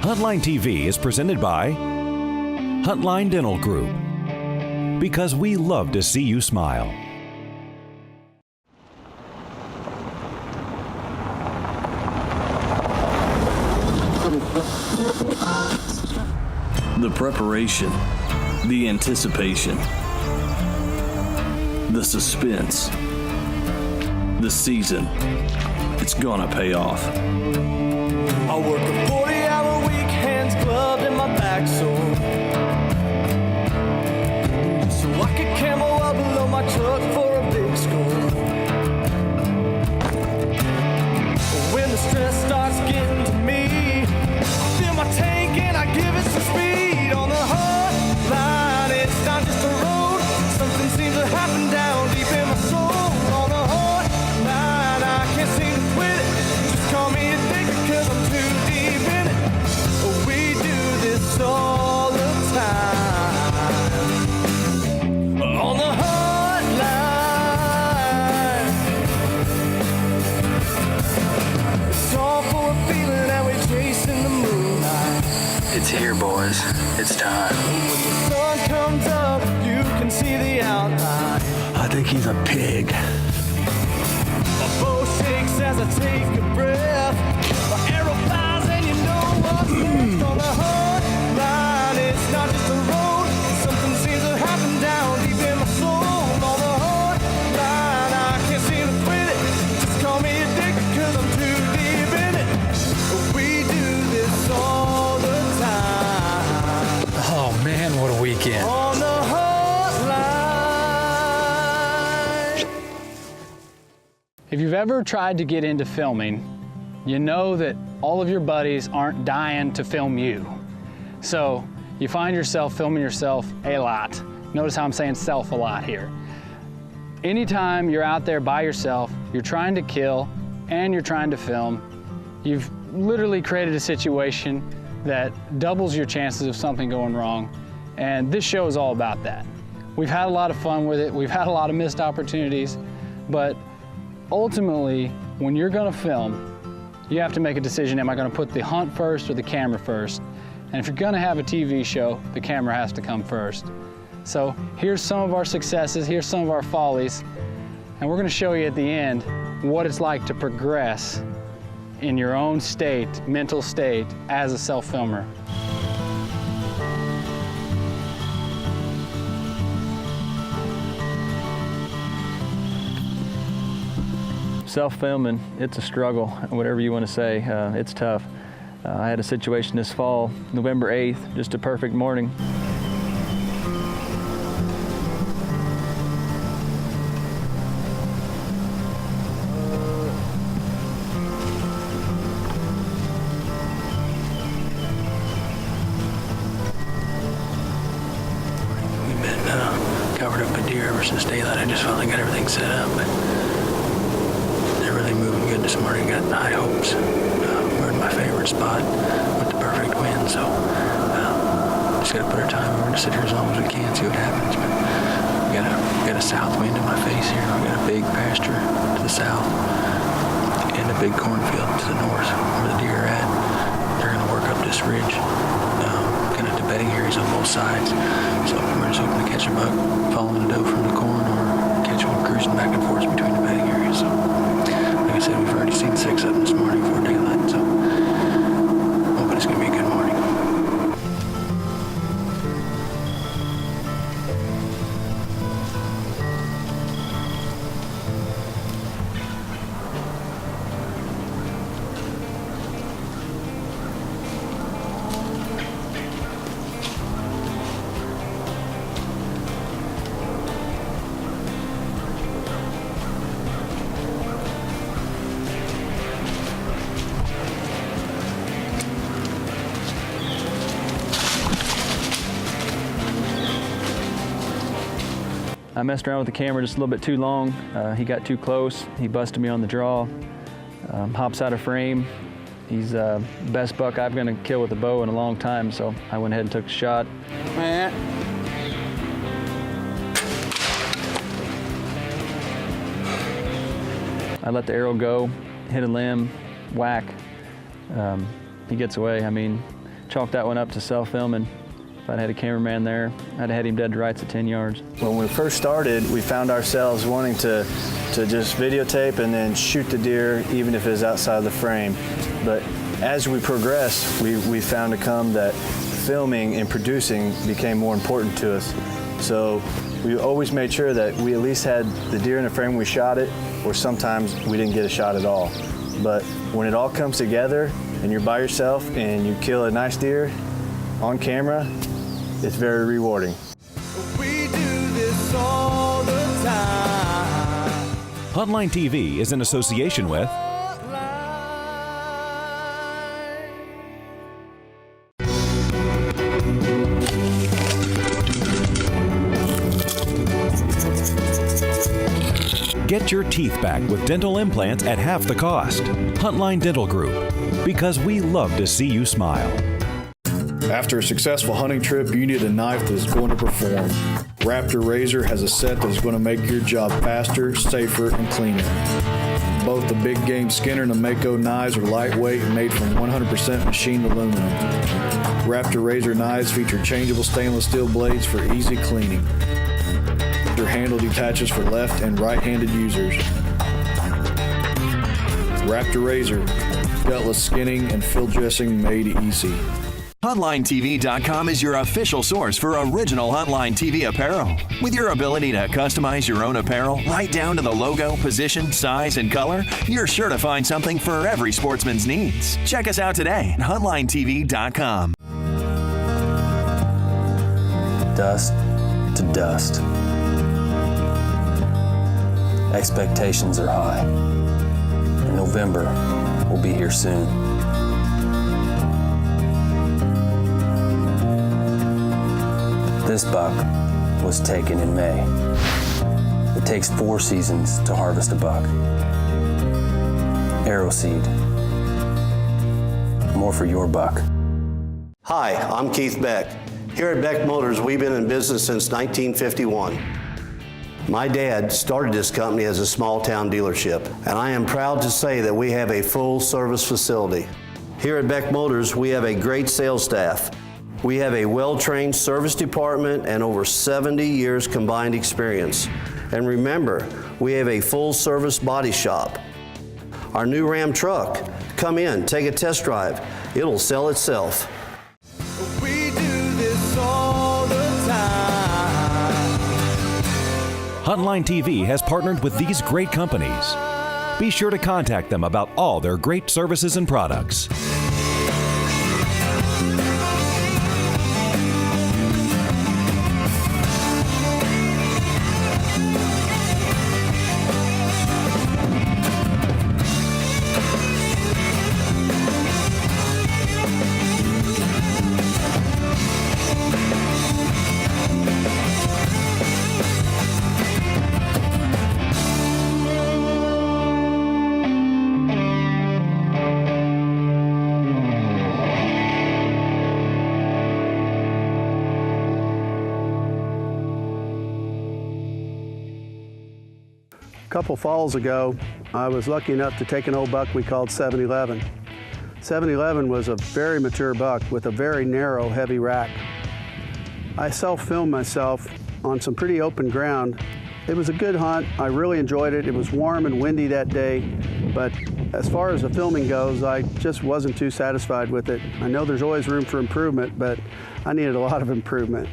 Huntline TV is presented by Huntline Dental Group, because we love to see you smile. The preparation, the anticipation, the suspense, the season, it's gonna pay off. I work a 40-hour week, hands gloved and my back sore, so I could camo well below my truck for a big score. When the stress starts getting to me, I fill my tank and I give it some speed. On the hotline, it's not just a road, something seems to happen down deep in my soul. On the hotline, I can't seem to quit it, just call me addicted cause I'm too deep in it. We do this all the time. On the hotline, it's all for a feeling that we're chasing the moonlight. It's here, boys. It's time. When the sun comes up, you can see the outline. I think he's a pig. My bow shakes as I take a breath. My arrow flies and you know what's next. On the hotline, it's not just a road, something seems to happen down deep in my soul. On the hotline, I can't seem to quit it, just call me addicted cause I'm too deep in it. We do this all the time. Oh man, what a weekend. On the hotline. If you've ever tried to get into filming, you know that all of your buddies aren't dying to film you. So you find yourself filming yourself a lot. Notice how I'm saying self a lot here. Anytime you're out there by yourself, you're trying to kill and you're trying to film, you've literally created a situation that doubles your chances of something going wrong. And this show is all about that. We've had a lot of fun with it. We've had a lot of missed opportunities, but ultimately, when you're gonna film, you have to make a decision, am I gonna put the hunt first or the camera first? And if you're gonna have a TV show, the camera has to come first. So here's some of our successes, here's some of our follies, and we're gonna show you at the end what it's like to progress in your own state, mental state, as a self-filmer. Self-filming, it's a struggle, whatever you want to say. It's tough. I had a situation this fall, November 8th, just a perfect morning. We've been covered up with deer ever since daylight. I just finally got everything set up, but they're really moving good this morning. Got high hopes. We're in my favorite spot with the perfect wind, so just got to put our time. We're going to sit here as long as we can, see what happens. But we got a south wind in my face here. We got a big pasture to the south and a big cornfield to the north where the deer are at. They're going to work up this ridge, kind of to bedding areas on both sides. So we're just hoping to catch a buck following the doe from the corn, or catch one cruising back and forth between the bedding areas. So, like I said, we've already seen 6 of them this morning before daylight, so hoping it's going to be a good morning. I messed around with the camera just a little bit too long. He got too close. He busted me on the draw. Hops out of frame. He's the best buck I'm gonna kill with a bow in a long time, so I went ahead and took the shot. I let the arrow go, hit a limb, whack. He gets away. I mean, chalk that one up to self-filming. If I'd had a cameraman there, I'd have had him dead to rights at 10 yards. When we first started, we found ourselves wanting to just videotape and then shoot the deer, even if it was outside the frame. But as we progressed, we found to come that filming and producing became more important to us. So we always made sure that we at least had the deer in the frame when we shot it, or sometimes we didn't get a shot at all. But when it all comes together and you're by yourself and you kill a nice deer on camera, it's very rewarding. We do this all the time. Huntline TV is in association with Get your teeth back with dental implants at half the cost. Huntline Dental Group, because we love to see you smile. After a successful hunting trip, you need a knife that is going to perform. Raptor Razor has a set that is going to make your job faster, safer, and cleaner. Both the Big Game Skinner and the Mako knives are lightweight and made from 100% machined aluminum. Raptor Razor knives feature changeable stainless steel blades for easy cleaning. Their handle detaches for left and right-handed users. Raptor Razor, gutless skinning and field dressing made easy. HuntlineTV.com is your official source for original Huntline TV apparel. With your ability to customize your own apparel right down to the logo, position, size, and color, you're sure to find something for every sportsman's needs. Check us out today at HuntlineTV.com. Dust to dust. Expectations are high, and November will be here soon. This buck was taken in May. It takes 4 seasons to harvest a buck. Arrow seed. More for your buck. Hi, I'm Keith Beck. Here at Beck Motors, we've been in business since 1951. My dad started this company as a small town dealership, and I am proud to say that we have a full service facility. Here at Beck Motors, we have a great sales staff. We have a well-trained service department and over 70 years combined experience. And remember, we have a full-service body shop. Our new Ram truck, come in, take a test drive. It'll sell itself. We do this all the time. Huntline TV has partnered with these great companies. Be sure to contact them about all their great services and products. A couple falls ago, I was lucky enough to take an old buck we called 711. 711 was a very mature buck with a very narrow, heavy rack. I self-filmed myself on some pretty open ground. It was a good hunt. I really enjoyed it. It was warm and windy that day, but as far as the filming goes, I just wasn't too satisfied with it. I know there's always room for improvement, but I needed a lot of improvement.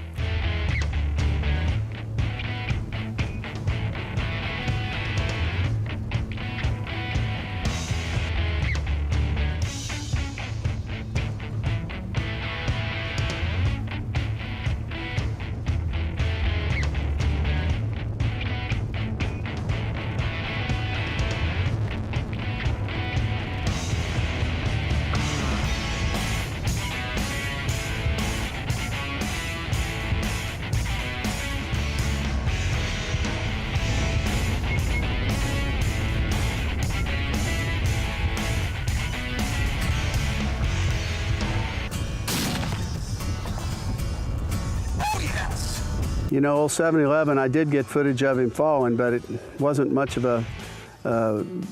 You know, old 711, I did get footage of him falling, but it wasn't much of a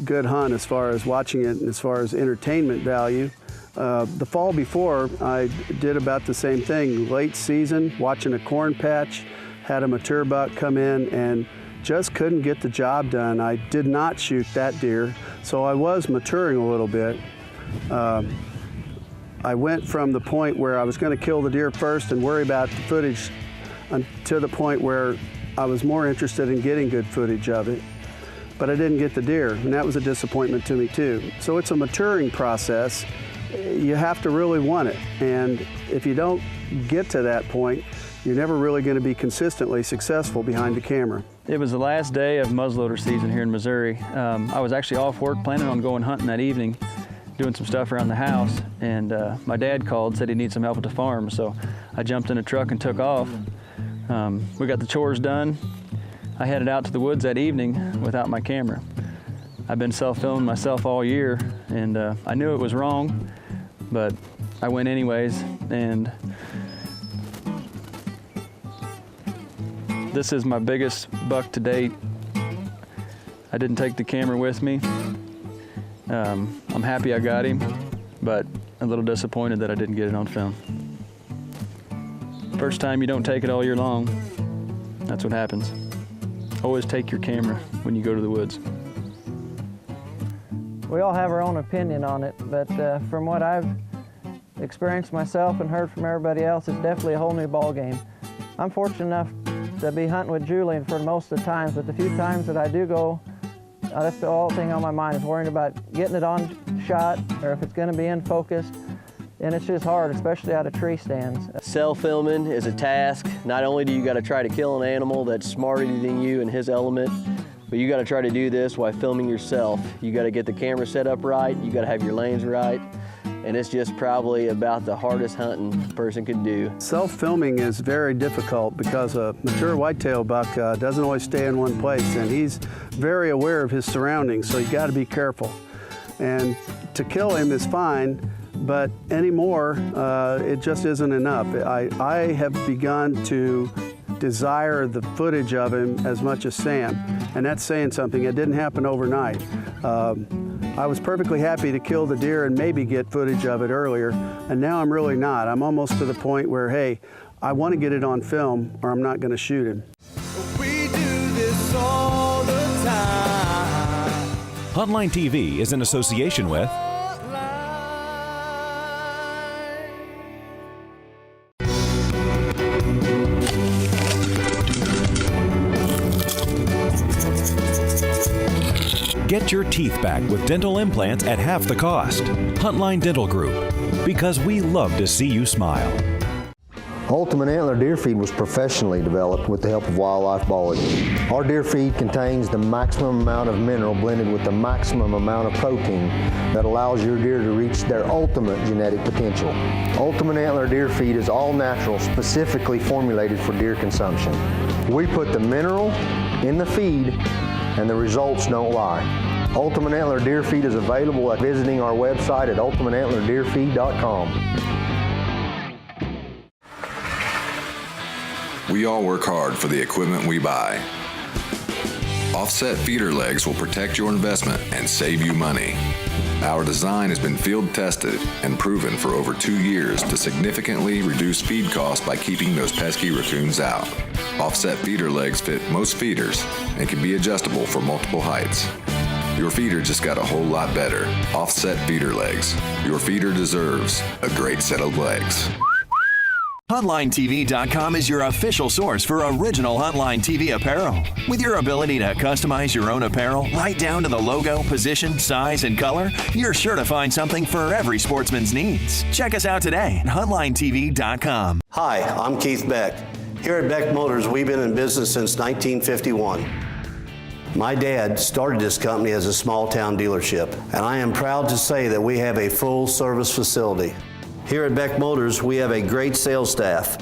good hunt as far as watching it and as far as entertainment value. The fall before, I did about the same thing. Late season, watching a corn patch, had a mature buck come in and just couldn't get the job done. I did not shoot that deer, so I was maturing a little bit. I went from the point where I was going to kill the deer first and worry about the footage to the point where I was more interested in getting good footage of it, but I didn't get the deer, and that was a disappointment to me too. So it's a maturing process. You have to really want it, and if you don't get to that point, you're never really going to be consistently successful behind the camera. It was the last day of muzzleloader season here in Missouri. I was actually off work planning on going hunting that evening, doing some stuff around the house, and my dad called, said he needed some help at the farm, so I jumped in a truck and took off. We got the chores done. I headed out to the woods that evening without my camera. I've been self-filming myself all year, and I knew it was wrong, but I went anyways, and this is my biggest buck to date. I didn't take the camera with me. I'm happy I got him, but a little disappointed that I didn't get it on film. First time you don't take it all year long, that's what happens. Always take your camera when you go to the woods. We all have our own opinion on it, but from what I've experienced myself and heard from everybody else, it's definitely a whole new ball game. I'm fortunate enough to be hunting with Julian for most of the times, but the few times that I do go, that's the whole thing on my mind is worrying about getting it on shot or if it's going to be in focus. And it's just hard, especially out of tree stands. Self-filming is a task. Not only do you got to try to kill an animal that's smarter than you in his element, but you got to try to do this while filming yourself. You got to get the camera set up right, you got to have your lanes right, and it's just probably about the hardest hunting a person could do. Self-filming is very difficult because a mature whitetail buck doesn't always stay in one place, and he's very aware of his surroundings, so you got to be careful. And to kill him is fine, but anymore, it just isn't enough. I have begun to desire the footage of him as much as Sam, and that's saying something. It didn't happen overnight. I was perfectly happy to kill the deer and maybe get footage of it earlier, and now I'm really not. I'm almost to the point where, hey, I want to get it on film or I'm not going to shoot him. We do this all the time. Huntline TV is in association with Get your teeth back with dental implants at half the cost. Huntline Dental Group, because we love to see you smile. Ultimate Antler Deer Feed was professionally developed with the help of Wildlife Biology. Our deer feed contains the maximum amount of mineral blended with the maximum amount of protein that allows your deer to reach their ultimate genetic potential. Ultimate Antler Deer Feed is all natural, specifically formulated for deer consumption. We put the mineral in the feed and the results don't lie. Ultimate Antler Deer Feed is available at visiting our website at ultimateantlerdeerfeed.com. We all work hard for the equipment we buy. Offset feeder legs will protect your investment and save you money. Our design has been field tested and proven for over 2 years to significantly reduce feed costs by keeping those pesky raccoons out. Offset feeder legs fit most feeders and can be adjustable for multiple heights. Your feeder just got a whole lot better. Offset feeder legs. Your feeder deserves a great set of legs. HuntlineTV.com is your official source for original Huntline TV apparel. With your ability to customize your own apparel right down to the logo, position, size, and color, you're sure to find something for every sportsman's needs. Check us out today at HuntlineTV.com. Hi, I'm Keith Beck. Here at Beck Motors, we've been in business since 1951. My dad started this company as a small town dealership, and I am proud to say that we have a full service facility. Here at Beck Motors, we have a great sales staff.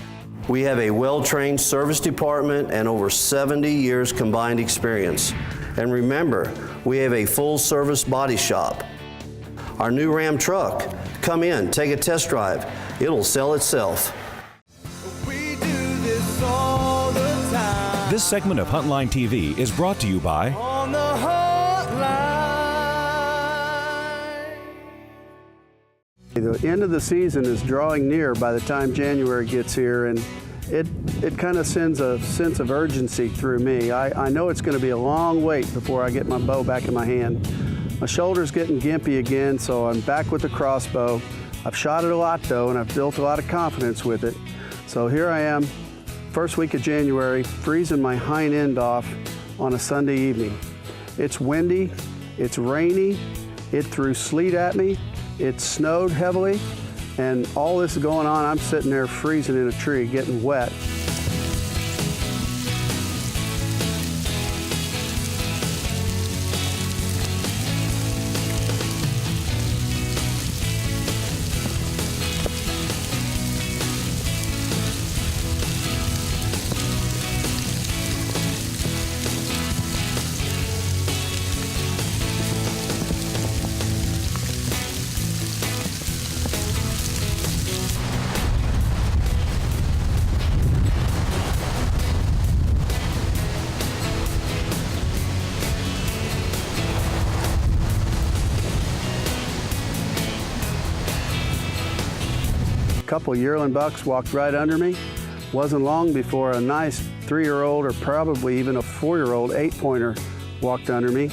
We have a well-trained service department and over 70 years combined experience. And remember, we have a full-service body shop. Our new Ram truck, come in, take a test drive. It'll sell itself. We do this all the time. This segment of Huntline TV is brought to you by On the Huntline. The end of the season is drawing near by the time January gets here, and it kind of sends a sense of urgency through me. I know it's going to be a long wait before I get my bow back in my hand. My shoulder's getting gimpy again, so I'm back with the crossbow. I've shot it a lot though, and I've built a lot of confidence with it. So here I am, first week of January, freezing my hind end off on a Sunday evening. It's windy, it's rainy, it threw sleet at me, it snowed heavily, and all this is going on, I'm sitting there freezing in a tree, getting wet. A couple yearling bucks walked right under me. Wasn't long before a nice 3-year-old or probably even a 4-year-old 8-pointer walked under me.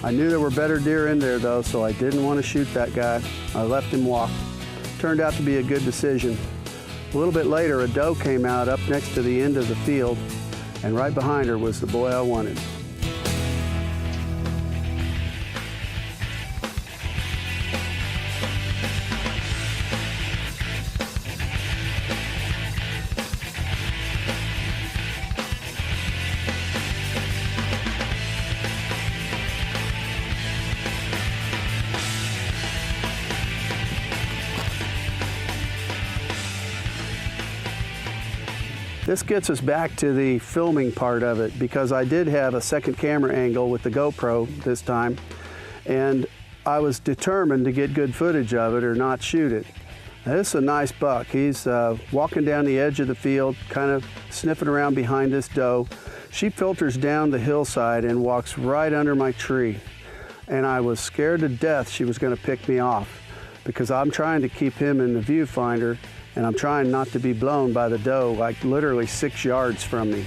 I knew there were better deer in there though, so I didn't want to shoot that guy. I left him walk. Turned out to be a good decision. A little bit later, a doe came out up next to the end of the field, and right behind her was the boy I wanted. This gets us back to the filming part of it, because I did have a second camera angle with the GoPro this time, and I was determined to get good footage of it or not shoot it. Now, this is a nice buck. He's walking down the edge of the field, kind of sniffing around behind this doe. She filters down the hillside and walks right under my tree, and I was scared to death she was going to pick me off, because I'm trying to keep him in the viewfinder, and I'm trying not to be blown by the doe, like literally 6 yards from me.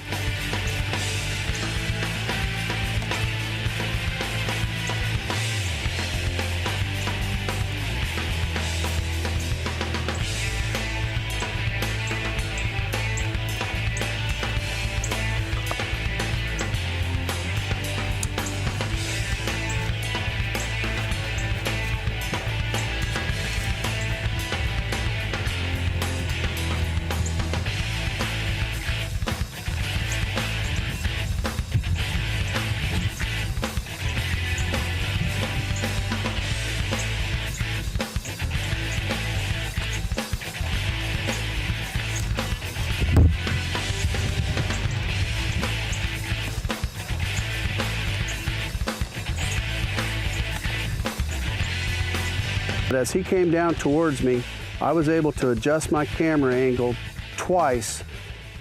But as he came down towards me, I was able to adjust my camera angle twice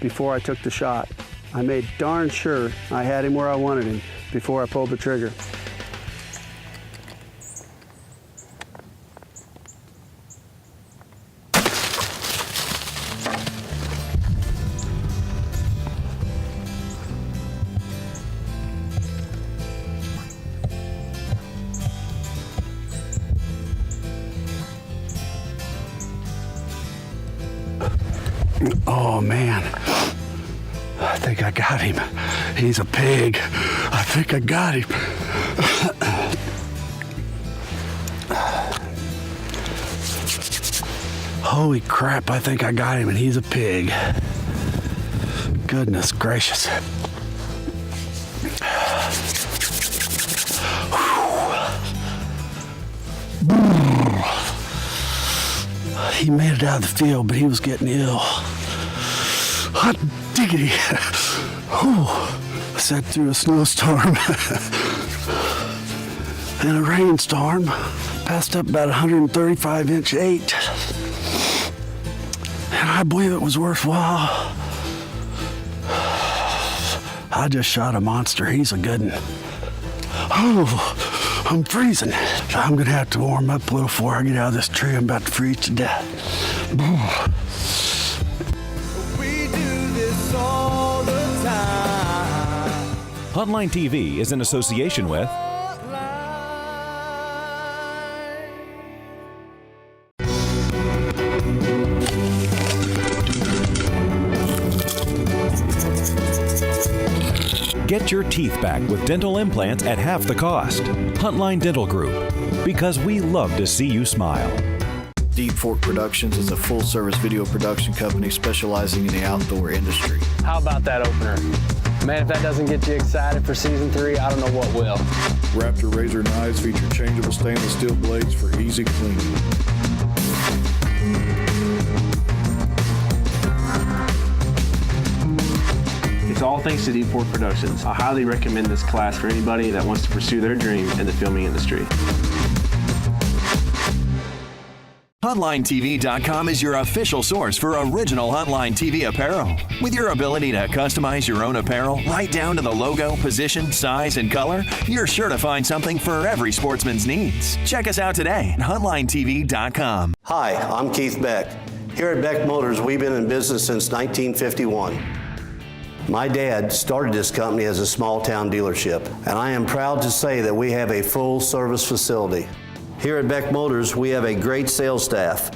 before I took the shot. I made darn sure I had him where I wanted him before I pulled the trigger. Oh man, I think I got him. He's a pig. I think I got him. Holy crap, I think I got him, and he's a pig. Goodness gracious. He made it out of the field, but he was getting ill. Hot diggity. I sat through a snowstorm. in a rainstorm. Passed up about 135-inch 8. And I believe it was worthwhile. I just shot a monster. He's a good one. Oh, I'm freezing. I'm gonna have to warm up a little before I get out of this tree. I'm about to freeze to death. We do this all the time. Huntline TV is in association with Get your teeth back with dental implants at half the cost. Huntline Dental Group, because we love to see you smile. Deep Fork Productions is a full-service video production company specializing in the outdoor industry. How about that opener? Man, if that doesn't get you excited for season 3, I don't know what will. Raptor razor knives feature changeable stainless steel blades for easy cleaning. It's all thanks to Deep Fork Productions. I highly recommend this class for anybody that wants to pursue their dream in the filming industry. HuntlineTV.com is your official source for original Huntline TV apparel. With your ability to customize your own apparel right down to the logo, position, size, and color, you're sure to find something for every sportsman's needs. Check us out today at HuntlineTV.com. Hi, I'm Keith Beck. Here at Beck Motors, we've been in business since 1951. My dad started this company as a small town dealership, and I am proud to say that we have a full service facility. Here at Beck Motors, we have a great sales staff.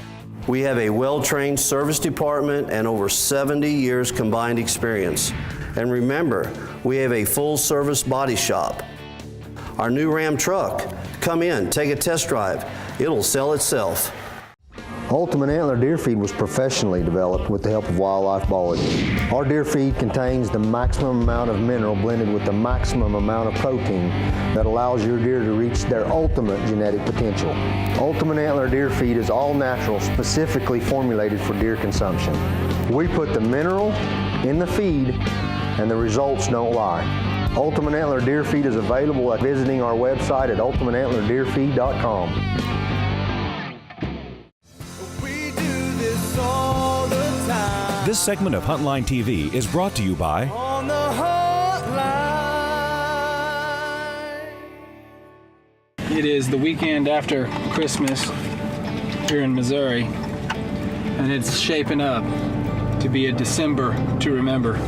We have a well-trained service department and over 70 years combined experience. And remember, we have a full-service body shop. Our new Ram truck, come in, take a test drive. It'll sell itself. Ultimate Antler deer feed was professionally developed with the help of wildlife biology. Our deer feed contains the maximum amount of mineral blended with the maximum amount of protein that allows your deer to reach their ultimate genetic potential. Ultimate Antler deer feed is all natural, specifically formulated for deer consumption. We put the mineral in the feed and the results don't lie. Ultimate Antler deer feed is available at visiting our website at ultimateantlerdeerfeed.com. This segment of Huntline TV is brought to you by On the Huntline. It is the weekend after Christmas here in Missouri, and it's shaping up to be a December to remember.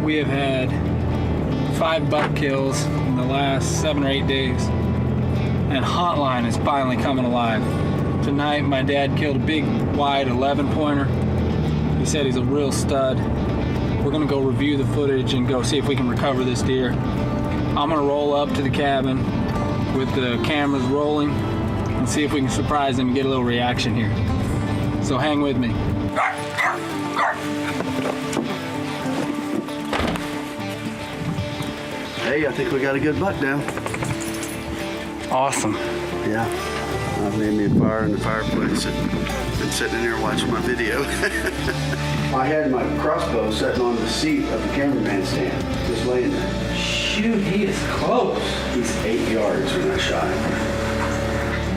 We have had 5 buck kills in the last 7 or 8 days, and Huntline is finally coming alive. Tonight, my dad killed a big, wide 11-pointer. He said he's a real stud. We're gonna go review the footage and go see if we can recover this deer. I'm gonna roll up to the cabin with the cameras rolling and see if we can surprise him and get a little reaction here. So hang with me. Hey, I think we got a good buck down. Awesome. Yeah. I've made me a fire in the fireplace and been sitting in here watching my video. I had my crossbow sitting on the seat of the cameraman stand, just laying there. Shoot, he is close. He's 8 yards when I shot him.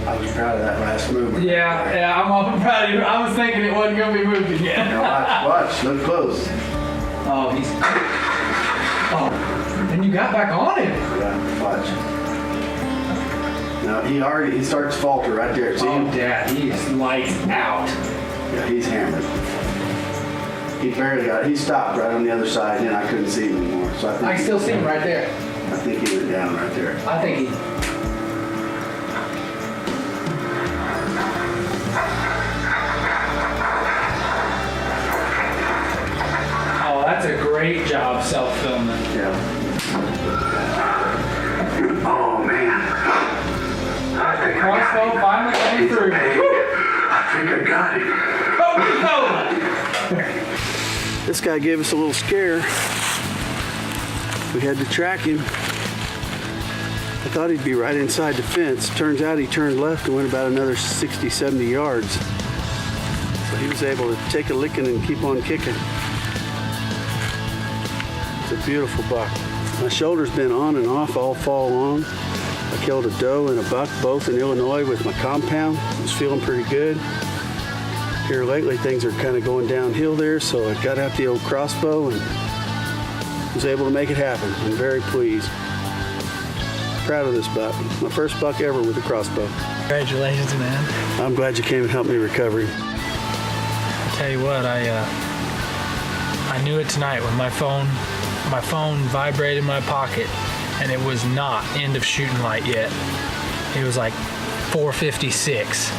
I was proud of that last movement. Yeah, I'm awful proud of you. I was thinking it wasn't gonna be moved again. Now watch, look close. Oh, he's. Oh, and you got back on him. Yeah, watch. Now he starts to falter right there. See him? Dad, he is lights out. Yeah, he's hammered. He barely got it. He stopped right on the other side, and I couldn't see him anymore. So I can still see him right there. I think he went down right there. I think he. Oh, that's a great job self-filming. Yeah. Oh man. The crossbow finally came through. I think I got him. This guy gave us a little scare. We had to track him. I thought he'd be right inside the fence. Turns out he turned left and went about another 60, 70 yards. So he was able to take a licking and keep on kicking. It's a beautiful buck. My shoulder's been on and off all fall long. I killed a doe and a buck, both in Illinois with my compound. I was feeling pretty good. Here lately, things are kind of going downhill there, so I got out the old crossbow and was able to make it happen. I'm very pleased. Proud of this buck. My first buck ever with a crossbow. Congratulations, man. I'm glad you came and helped me recover him. I tell you what, I knew it tonight when my phone vibrated in my pocket, and it was not end of shooting light yet. It was like 4:56,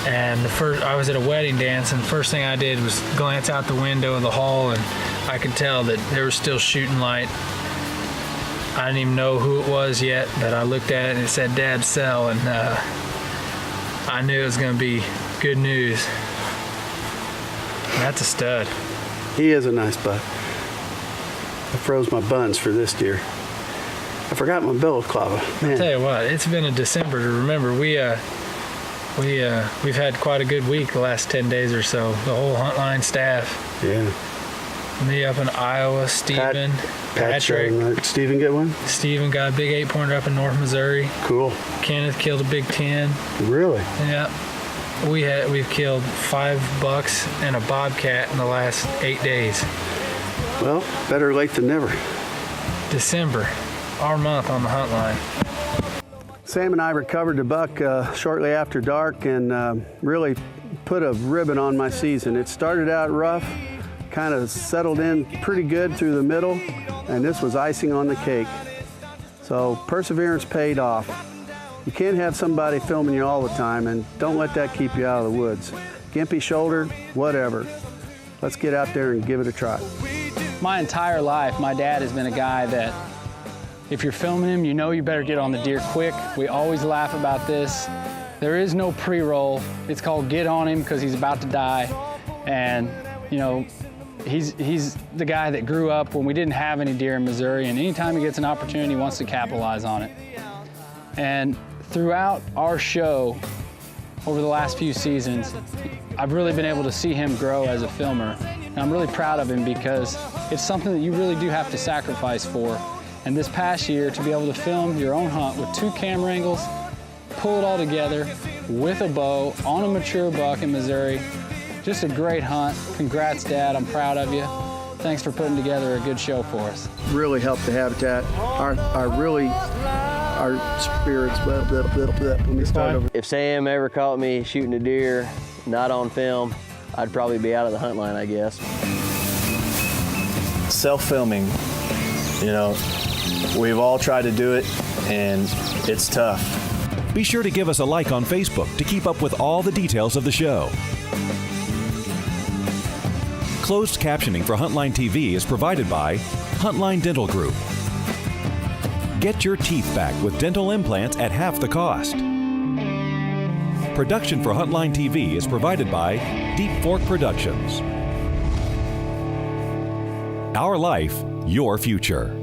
and I was at a wedding dance, and the first thing I did was glance out the window of the hall, and I could tell that there was still shooting light. I didn't even know who it was yet, but I looked at it and it said Dad's cell, and I knew it was going to be good news. That's a stud. He is a nice buck. I froze my buns for this deer. I forgot my balaclava. Man. I'll tell you what, it's been a December to remember. We've had quite a good week the last 10 days or so. The whole Huntline staff. Yeah. Me up in Iowa, Steven, Patrick. Steven get one? Steven got a big 8-pointer up in North Missouri. Cool. Kenneth killed a big 10. Really? Yeah. We've killed 5 bucks and a bobcat in the last 8 days. Well, better late than never. December, our month on the Huntline. Sam and I recovered the buck shortly after dark and really put a ribbon on my season. It started out rough, kind of settled in pretty good through the middle, and this was icing on the cake. So perseverance paid off. You can't have somebody filming you all the time, and don't let that keep you out of the woods. Gimpy shoulder, whatever. Let's get out there and give it a try. My entire life, my dad has been a guy that if you're filming him, you know you better get on the deer quick. We always laugh about this. There is no pre-roll. It's called get on him because he's about to die. And, you know, he's the guy that grew up when we didn't have any deer in Missouri, and anytime he gets an opportunity, he wants to capitalize on it. And throughout our show, over the last few seasons, I've really been able to see him grow as a filmer. And I'm really proud of him because it's something that you really do have to sacrifice for. And this past year, to be able to film your own hunt with 2 camera angles, pull it all together with a bow on a mature buck in Missouri, just a great hunt. Congrats, Dad, I'm proud of you. Thanks for putting together a good show for us. Really helped the habitat. Our spirits, let me start over. If Sam ever caught me shooting a deer, not on film, I'd probably be out of the Huntline, I guess. Self-filming, you know, we've all tried to do it, and it's tough. Be sure to give us a like on Facebook to keep up with all the details of the show. Closed captioning for Huntline TV is provided by Huntline Dental Group. Get your teeth back with dental implants at half the cost. Production for Huntline TV is provided by Deep Fork Productions. Our life, your future.